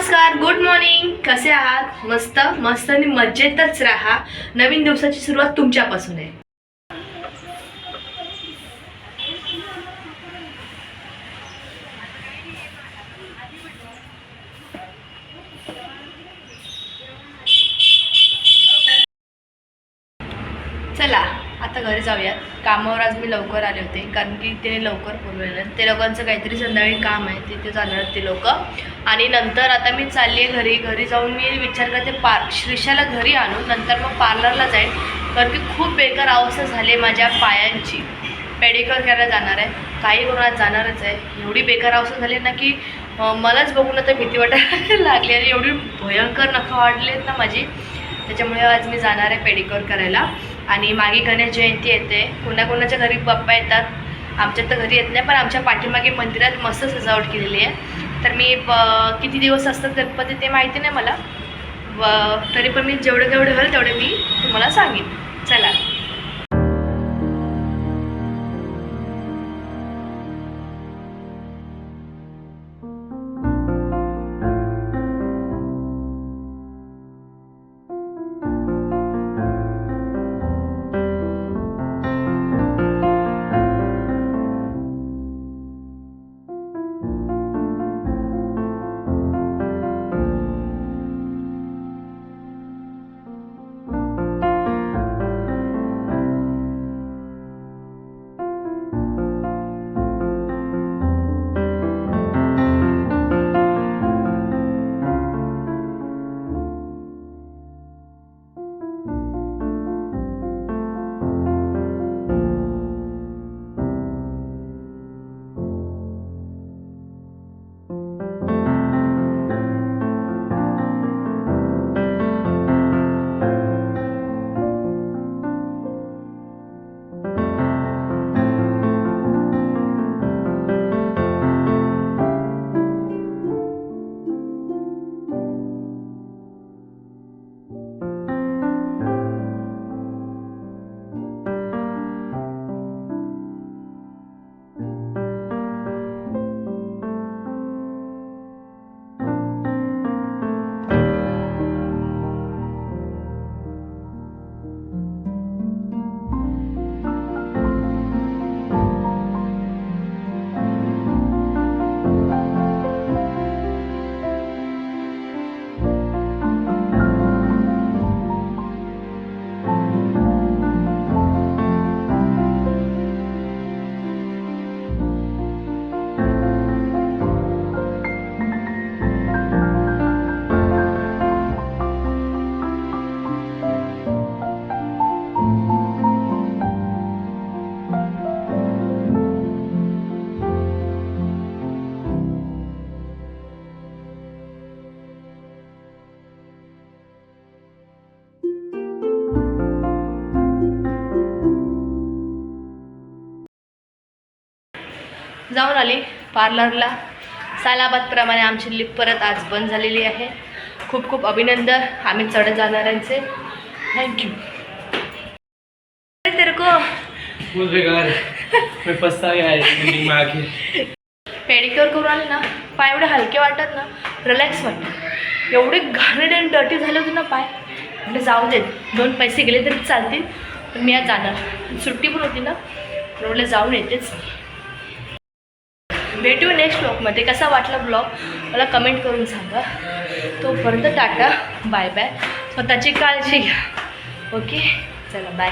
नमस्कार, good morning. कसे आहात? मस्त मस्त आणि मजेतच राहा. नवीन दिवसाची सुरुवात तुमच्यापासून आहे. चला आता घरी जाऊयात. कामावर आज मी लवकर आले होते कारण की ते लवकर बोलवलेलं. ते लोकांचं काहीतरी संध्याकाळी काम आहे, तिथे जाणार ते लोक. आणि नंतर आता मी चालली आहे घरी जाऊन मी विचार करते श्रीषाला घरी आणून नंतर मग पार्लरला जाईन. कारण की खूप बेकार अवस्था झाली माझ्या पायांची. पेडिक्युअर करायला जाणार आहे, काही करून आज जाणारच आहे. एवढी बेकार अवस्था झाली ना की मलाच बघून आता भीती वाटायला लागली आणि एवढी भयंकर नखं वाढली आहेत ना माझी. त्याच्यामुळे आज मी जाणार आहे पेडिक्युअर करायला. आणि मागे गणेश जयंती येते. कोणाकोणाच्या घरी बाप्पा येतात, आमच्या तर घरी येत नाही, पण आमच्या पाठीमागे मंदिरात मस्त सजावट केलेली आहे. तर मी किती दिवस असतात गणपती ते माहिती नाही मला, तरी पण मी जेवढे होईल तेवढे मी तुम्हाला सांगेन. चला जाऊन आली पार्लरला. सालाबादप्रमाणे आमची लिफ्ट परत आज बंद झालेली आहे. खूप खूप अभिनंदन आम्ही चढत जाणाऱ्यांचे. थँक्यू. तेरे को पेडिक्युअर करून आले ना, पाय एवढे हलके वाटत ना, रिलॅक्स वाटतं. एवढे घाणेरडे आणि डर्टी झाले होते ना पाय, म्हणजे जाऊ देत, 2 पैसे गेले तरी चालतील, पण मी आज जाणार. सुट्टी पण होती ना, म्हटलं जाऊन येतेच. भेटू नेक्स्ट ब्लॉगमध्ये. कसा वाटला ब्लॉग मला कमेंट करून सांगा. तोपर्यंत टाटा, बाय बाय. स्वतःची काळजी घ्या. ओके, चला बाय.